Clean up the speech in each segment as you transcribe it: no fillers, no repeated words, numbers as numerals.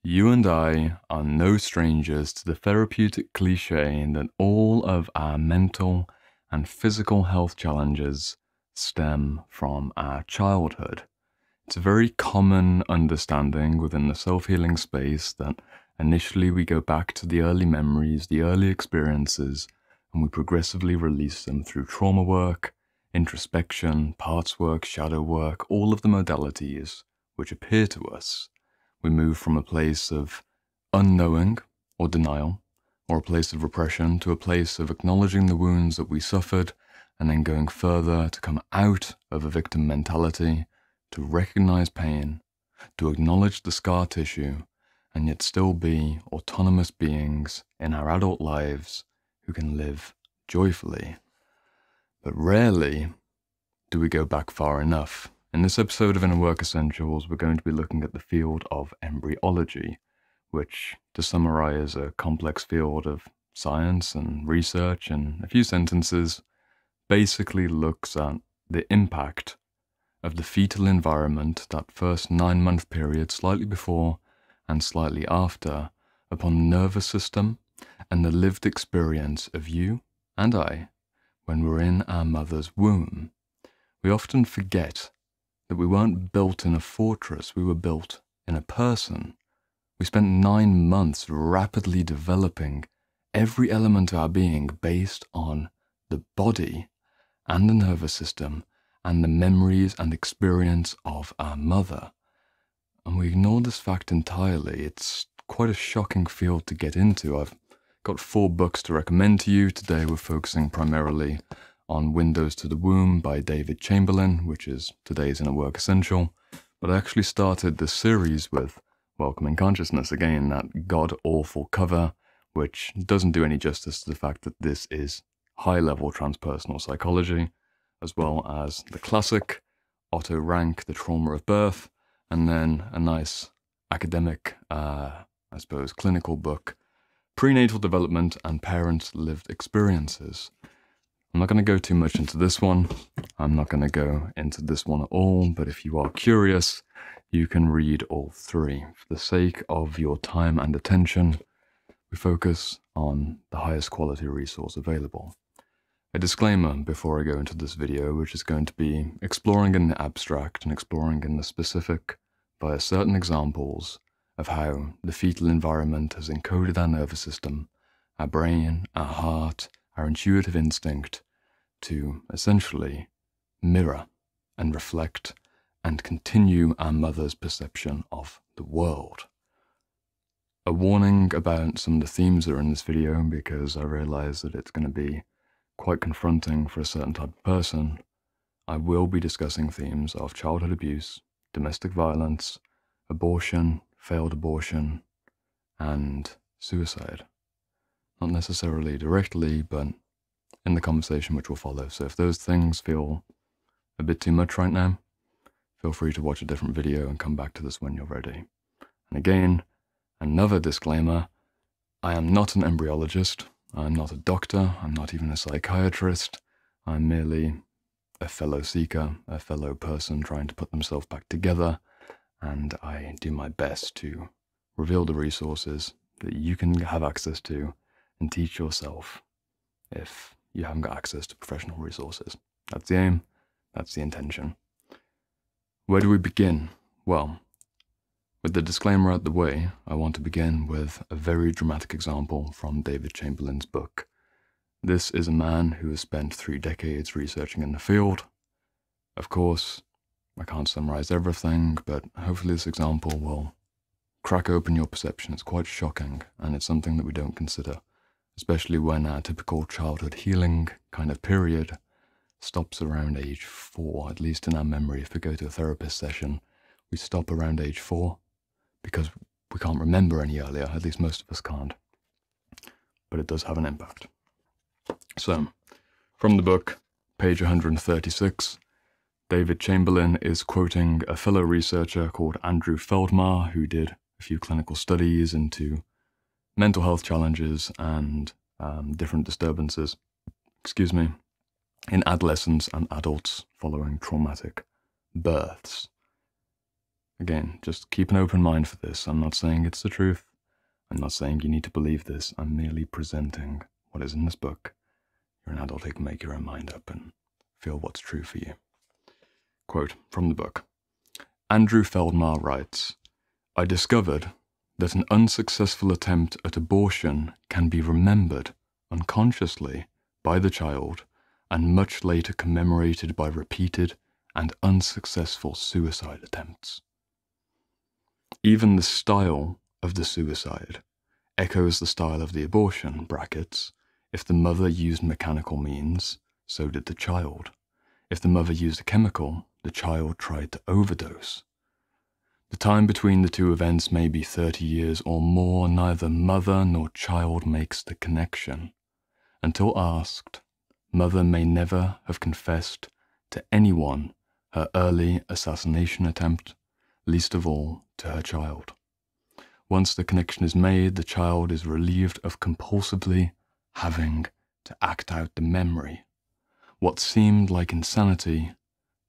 You and I are no strangers to the therapeutic cliche that all of our mental and physical health challenges stem from our childhood. It's a very common understanding within the self-healing space that initially we go back to the early memories, the early experiences, and we progressively release them through trauma work, introspection, parts work, shadow work, all of the modalities which appear to us. We move from a place of unknowing or denial, or a place of repression, to a place of acknowledging the wounds that we suffered, and then going further to come out of a victim mentality, to recognize pain, to acknowledge the scar tissue, and yet still be autonomous beings in our adult lives who can live joyfully. But rarely do we go back far enough. In this episode of Inner Work Essentials, we're going to be looking at the field of embryology, which, to summarize a complex field of science and research in a few sentences, basically looks at the impact of the fetal environment, that first 9-month period, slightly before and slightly after, upon the nervous system and the lived experience of you and I when we're in our mother's womb. We often forget that we weren't built in a fortress, we were built in a person. We spent 9 months rapidly developing every element of our being based on the body and the nervous system and the memories and experience of our mother. And we ignore this fact entirely. It's quite a shocking field to get into. I've got 4 books to recommend to you. Today we're focusing primarily on Windows to the Womb by David Chamberlain, which is today's Inner Work Essential. But I actually started this series with Welcoming Consciousness, again, that god-awful cover, which doesn't do any justice to the fact that this is high-level transpersonal psychology, as well as the classic Otto Rank, The Trauma of Birth, and then a nice academic, clinical book, Prenatal Development and Parents' Lived Experiences. I'm not going to go too much into this one. I'm not going to go into this one at all, but if you are curious, you can read all 3. For the sake of your time and attention, we focus on the highest quality resource available. A disclaimer before I go into this video, which is going to be exploring in the abstract and exploring in the specific via certain examples of how the fetal environment has encoded our nervous system, our brain, our heart, our intuitive instinct to essentially mirror and reflect and continue our mother's perception of the world. A warning about some of the themes that are in this video, because I realize that it's going to be quite confronting for a certain type of person. I will be discussing themes of childhood abuse, domestic violence, abortion, failed abortion, and suicide. Not necessarily directly, but in the conversation which will follow. So if those things feel a bit too much right now, feel free to watch a different video and come back to this when you're ready. And again, another disclaimer, I am not an embryologist, I'm not a doctor, I'm not even a psychiatrist, I'm merely a fellow seeker, a fellow person trying to put themselves back together, and I do my best to reveal the resources that you can have access to and teach yourself if you haven't got access to professional resources. That's the aim, that's the intention. Where do we begin? Well, with the disclaimer out the way, I want to begin with a very dramatic example from David Chamberlain's book. This is a man who has spent 3 decades researching in the field. Of course, I can't summarize everything, but hopefully this example will crack open your perception. It's quite shocking, and it's something that we don't consider, especially when our typical childhood healing kind of period stops around age 4, at least in our memory. If we go to a therapist session, we stop around age 4 because we can't remember any earlier, at least most of us can't. But it does have an impact. So, from the book, page 136, David Chamberlain is quoting a fellow researcher called Andrew Feldmar, who did a few clinical studies into mental health challenges and different disturbances, in adolescents and adults following traumatic births. Again, just keep an open mind for this. I'm not saying it's the truth. I'm not saying you need to believe this. I'm merely presenting what is in this book. You're an adult, you can make your own mind up and feel what's true for you. Quote from the book. Andrew Feldmar writes, I discovered that an unsuccessful attempt at abortion can be remembered unconsciously by the child and much later commemorated by repeated and unsuccessful suicide attempts. Even the style of the suicide echoes the style of the abortion, brackets. If the mother used mechanical means, so did the child. If the mother used a chemical, the child tried to overdose. The time between the two events may be 30 years or more. Neither mother nor child makes the connection. Until asked, mother may never have confessed to anyone her early assassination attempt, least of all to her child. Once the connection is made, the child is relieved of compulsively having to act out the memory. What seemed like insanity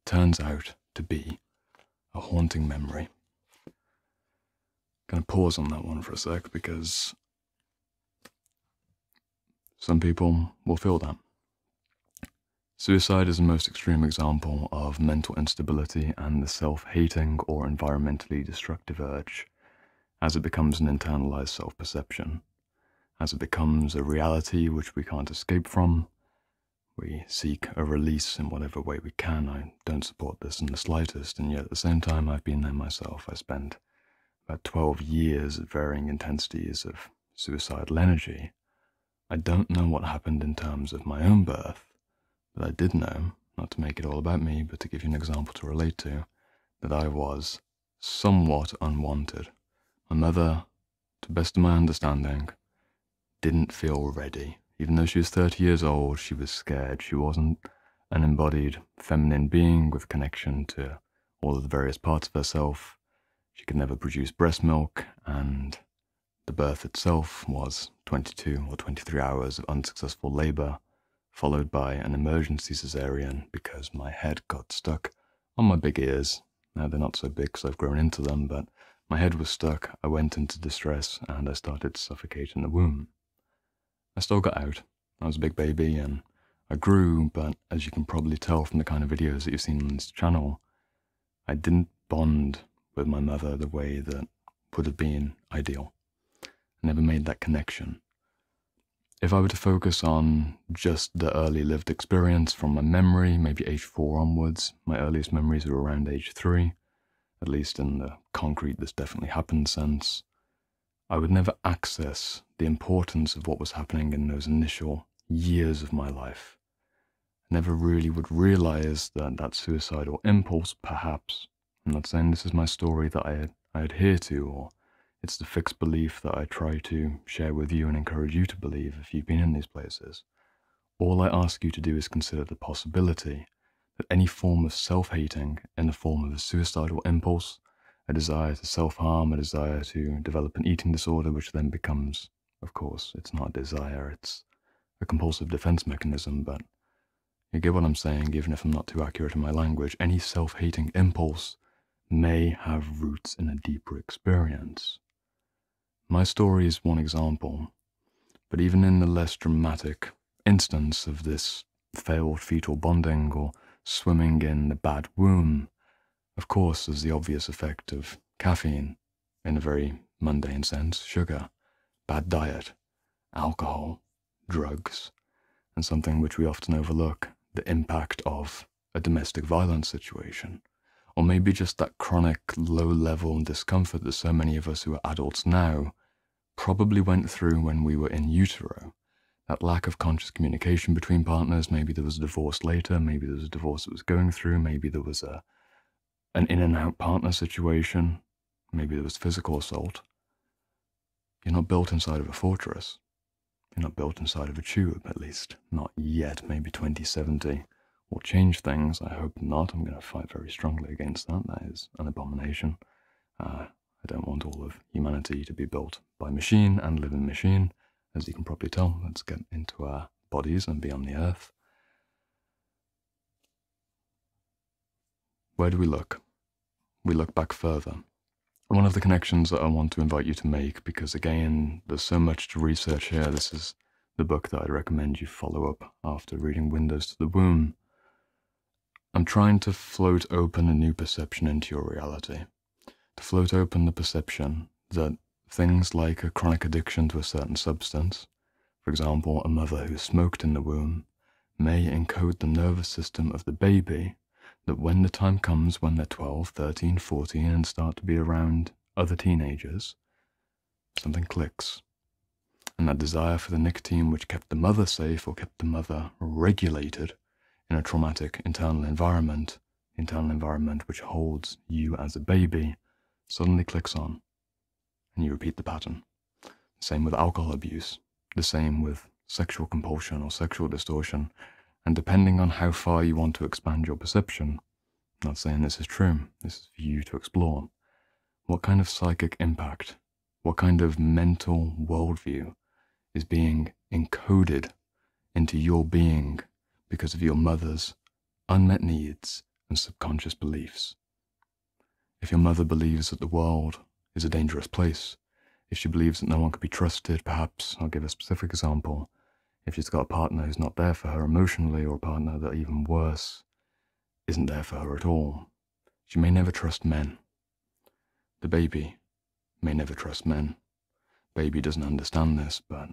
turns out to be a haunting memory. Gonna pause on that one for a sec because some people will feel that. Suicide is the most extreme example of mental instability and the self-hating or environmentally destructive urge as it becomes an internalized self-perception, as it becomes a reality which we can't escape from. We seek a release in whatever way we can. I don't support this in the slightest, and yet at the same time I've been there myself. I spent about 12 years at varying intensities of suicidal energy. I don't know what happened in terms of my own birth, but I did know, not to make it all about me, but to give you an example to relate to, that I was somewhat unwanted. My mother, to the best of my understanding, didn't feel ready. Even though she was 30 years old, she was scared. She wasn't an embodied feminine being with connection to all of the various parts of herself. She could never produce breast milk, and the birth itself was 22 or 23 hours of unsuccessful labor, followed by an emergency cesarean because my head got stuck on my big ears. Now they're not so big because I've grown into them, but my head was stuck. I went into distress and I started to suffocate in the womb. I still got out. I was a big baby and I grew, but as you can probably tell from the kind of videos that you've seen on this channel, I didn't bond with my mother the way that would have been ideal. I never made that connection. If I were to focus on just the early lived experience from my memory, maybe age 4 onwards, my earliest memories are around age 3, at least in the concrete this definitely happened sense, I would never access the importance of what was happening in those initial years of my life. I never really would realize that suicidal impulse, perhaps, I'm not saying this is my story that I adhere to, or it's the fixed belief that I try to share with you and encourage you to believe if you've been in these places. All I ask you to do is consider the possibility that any form of self-hating in the form of a suicidal impulse, a desire to self-harm, a desire to develop an eating disorder, which then becomes, of course, it's not a desire, it's a compulsive defense mechanism, but you get what I'm saying, even if I'm not too accurate in my language. Any self-hating impulse may have roots in a deeper experience. My story is one example, but even in the less dramatic instance of this failed fetal bonding or swimming in the bad womb, of course, there's the obvious effect of caffeine, in a very mundane sense, sugar, bad diet, alcohol, drugs, and something which we often overlook, the impact of a domestic violence situation, or maybe just that chronic low-level discomfort that so many of us who are adults now probably went through when we were in utero. That lack of conscious communication between partners. Maybe there was a divorce later, maybe there was a divorce that was going through, maybe there was an in-and-out partner situation, maybe there was physical assault. You're not built inside of a fortress. You're not built inside of a tube, at least. Not yet. Maybe 2070 will change things. I hope not. I'm going to fight very strongly against that. That is an abomination. I don't want all of humanity to be built by machine and live in machine. As you can probably tell, let's get into our bodies and be on the earth. Where do we look? we look back further. One of the connections that I want to invite you to make, because again, there's so much to research here. This is the book that I'd recommend you follow up after reading Windows to the Womb. I'm trying to float open a new perception into your reality. To float open the perception that things like a chronic addiction to a certain substance, for example, a mother who smoked in the womb, may encode the nervous system of the baby, that when the time comes when they're 12, 13, 14 and start to be around other teenagers, something clicks. And that desire for the nicotine which kept the mother safe or kept the mother regulated in a traumatic internal environment which holds you as a baby, suddenly clicks on, and you repeat the pattern. Same with alcohol abuse, the same with sexual compulsion or sexual distortion, and depending on how far you want to expand your perception, I'm not saying this is true, this is for you to explore, what kind of psychic impact, what kind of mental worldview is being encoded into your being because of your mother's unmet needs and subconscious beliefs. If your mother believes that the world is a dangerous place, if she believes that no one could be trusted, perhaps, I'll give a specific example, if she's got a partner who's not there for her emotionally, or a partner that, even worse, isn't there for her at all, she may never trust men. The baby may never trust men. Baby doesn't understand this, but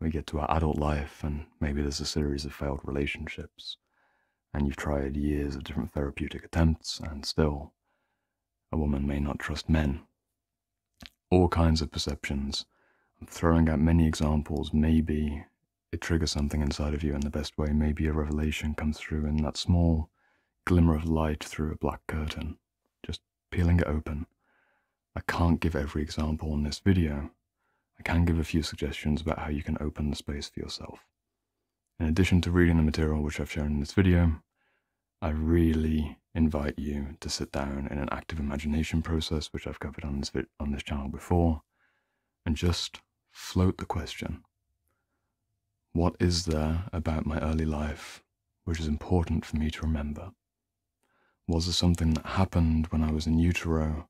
we get to our adult life and maybe there's a series of failed relationships and you've tried years of different therapeutic attempts and still a woman may not trust men. All kinds of perceptions. I'm throwing out many examples. Maybe it triggers something inside of you in the best way. Maybe a revelation comes through in that small glimmer of light through a black curtain, just peeling it open. I can't give every example in this video. I can give a few suggestions about how you can open the space for yourself. In addition to reading the material which I've shown in this video, I really invite you to sit down in an active imagination process, which I've covered on this channel before, and just float the question, what is there about my early life which is important for me to remember? Was there something that happened when I was in utero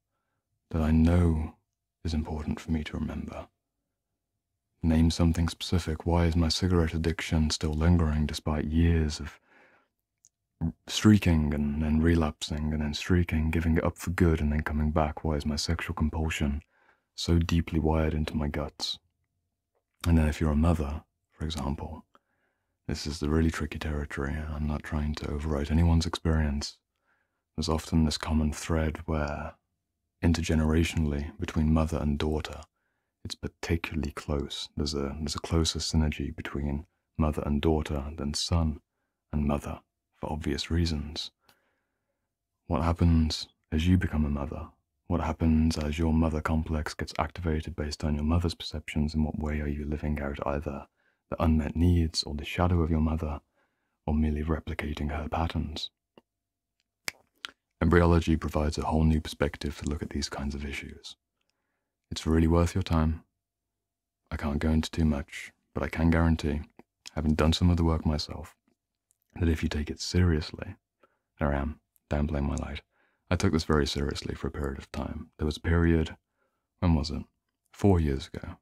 that I know is important for me to remember? Name something specific. Why is my cigarette addiction still lingering despite years of streaking and then relapsing and then streaking, giving it up for good and then coming back? Why is my sexual compulsion so deeply wired into my guts? And then if you're a mother, for example, this is the really tricky territory. I'm not trying to overwrite anyone's experience. There's often this common thread where intergenerationally between mother and daughter, it's particularly close. There's a closer synergy between mother and daughter than son and mother, for obvious reasons. What happens as you become a mother? What happens as your mother complex gets activated based on your mother's perceptions? In what way are you living out either the unmet needs or the shadow of your mother, or merely replicating her patterns? Embryology provides a whole new perspective to look at these kinds of issues. It's really worth your time. I can't go into too much, but I can guarantee, having done some of the work myself, that if you take it seriously, there I am, downplaying my light. I took this very seriously for a period of time. There was a period, when was it? 4 years ago.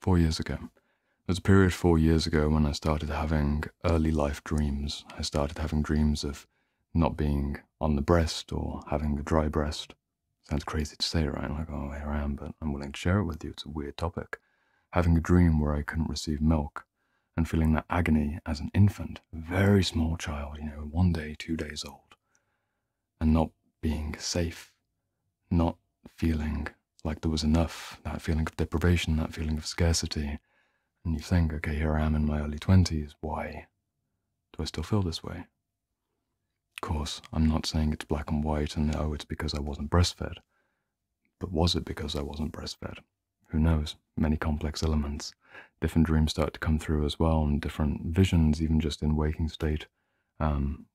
4 years ago. There was a period 4 years ago when I started having early life dreams. I started having dreams of not being on the breast or having a dry breast. Sounds crazy to say, right? Like, oh, here I am, but I'm willing to share it with you. It's a weird topic. Having a dream where I couldn't receive milk and feeling that agony as an infant, a very small child, 1 day, 2 days old, and not being safe, not feeling like there was enough, that feeling of deprivation, that feeling of scarcity. And you think, okay, here I am in my early 20s. Why do I still feel this way? Of course, I'm not saying it's black and white and, oh, it's because I wasn't breastfed. But was it because I wasn't breastfed? Who knows? Many complex elements. Different dreams start to come through as well, and different visions, even just in waking state.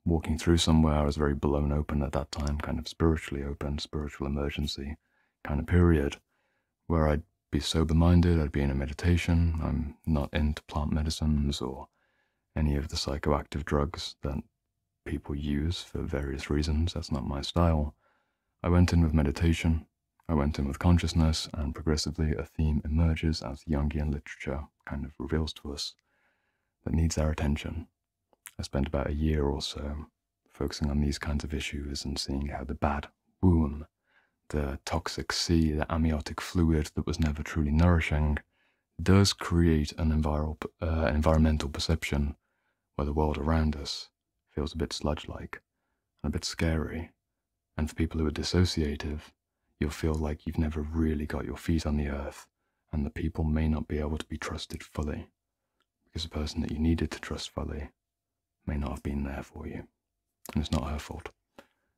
Walking through somewhere, I was very blown open at that time, kind of spiritually open, spiritual emergency kind of period, where I'd be sober-minded, I'd be in a meditation. I'm not into plant medicines or any of the psychoactive drugs that people use for various reasons. That's not my style. I went in with meditation, I went in with consciousness, and progressively a theme emerges as Jungian literature kind of reveals to us that needs our attention. I spent about a year or so focusing on these kinds of issues and seeing how the bad womb, the toxic sea, the amniotic fluid that was never truly nourishing, does create an environmental perception where the world around us feels a bit sludge-like and a bit scary. And for people who are dissociative, you'll feel like you've never really got your feet on the earth, and the people may not be able to be trusted fully, because the person that you needed to trust fully may not have been there for you. And it's not her fault.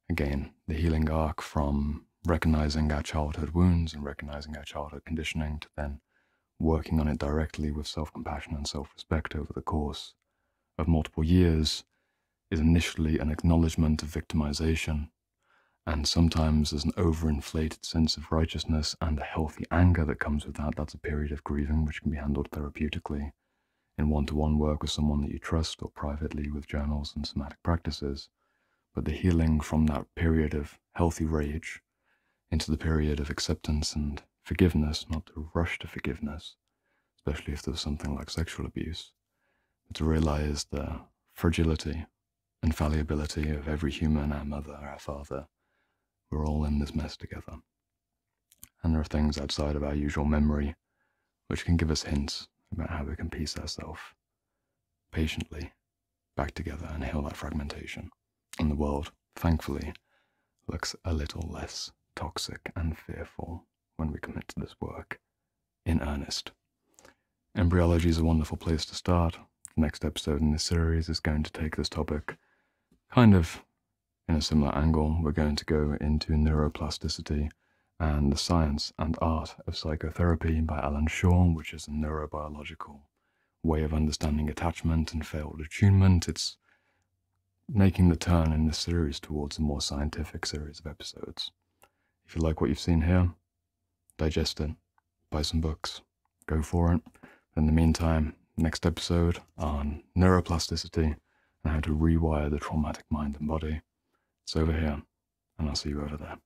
Again, the healing arc from recognizing our childhood wounds and recognizing our childhood conditioning to then working on it directly with self-compassion and self-respect over the course of multiple years is initially an acknowledgement of victimization, and sometimes there's an overinflated sense of righteousness and a healthy anger that comes with that. That's a period of grieving which can be handled therapeutically in one-to-one work with someone that you trust or privately with journals and somatic practices. But the healing from that period of healthy rage into the period of acceptance and forgiveness, not to rush to forgiveness, especially if there's something like sexual abuse, but to realize the fragility and fallibility of every human, our mother, our father. We're all in this mess together. And there are things outside of our usual memory which can give us hints about how we can piece ourselves patiently back together and heal that fragmentation. And the world, thankfully, looks a little less toxic and fearful when we commit to this work in earnest. Embryology is a wonderful place to start. The next episode in this series is going to take this topic kind of in a similar angle. We're going to go into neuroplasticity and the science and art of psychotherapy by Alan Shaw, which is a neurobiological way of understanding attachment and failed attunement. It's making the turn in this series towards a more scientific series of episodes. If you like what you've seen here, digest it, buy some books, go for it. In the meantime, next episode on neuroplasticity and how to rewire the traumatic mind and body. It's over here, and I'll see you over there.